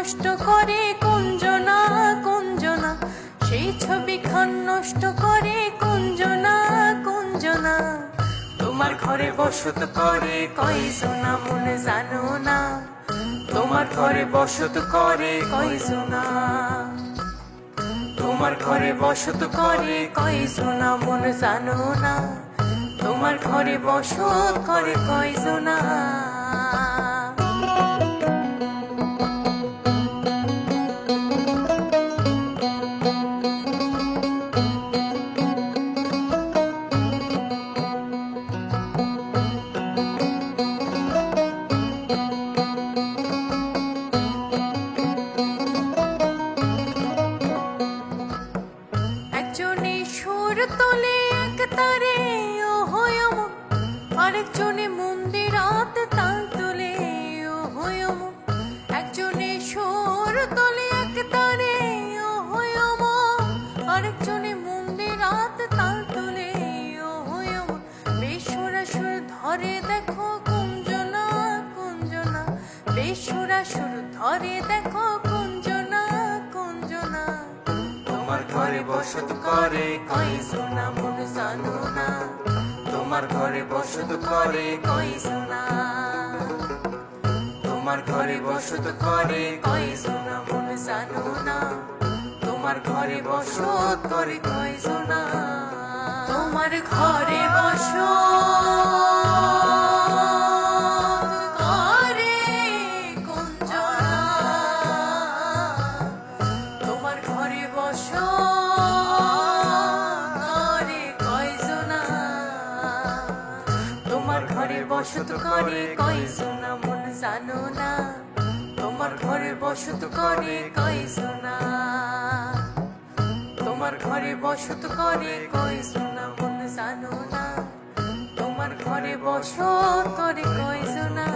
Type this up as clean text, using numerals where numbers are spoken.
নষ্ট করে কুঞ্জনা কুঞ্জনা, সেই ছবিখান নষ্ট করে কুঞ্জনা কুঞ্জনা। তোমার ঘরে বসত করে কয়জনা মনে জানো না, তোমার ঘরে বসত করে কয়জনা, তোমার ঘরে বসত করে কয়জনা মনে জানো না, তোমার ঘরে বসত করে কয়জনা। একজনে সুর তোলে এক তারে ও হয় অমন, আরেকজনে মন্দিরাতে তাল তোলে ও হয় অমন। একজনে সুর তোলে এক তারে ও হয় অমন, আরেকজনে মন্দিরাতে তাল তোলে ও হয় অমন। বেসুরা সুর ধরে দেখো কুঞ্জনা কুঞ্জনা, বেসুরা সুর ধরে দেখো কুঞ্জনা কুঞ্জনা। তোমার ঘরে বসত করে কয়জনা মনে জানো না, তোমার ঘরে বসত করে কয়জনা, তোমার ঘরে বসত করে কয়জনা মনে জানো না, তোমার ঘরে বসত করে কয়জনা। তোমার ঘরে বসত করে কুঞ্জনা, তোমার ঘরে বসত করে কয়জনা, তোমার ঘরে বসত করে কয়জনা মন জানো না, তোমার ঘরে বসত করে কয়জনা, তোমার ঘরে বসত করে কয়জনা মন জানো না, তোমার ঘরে বসত করে কয়জনা।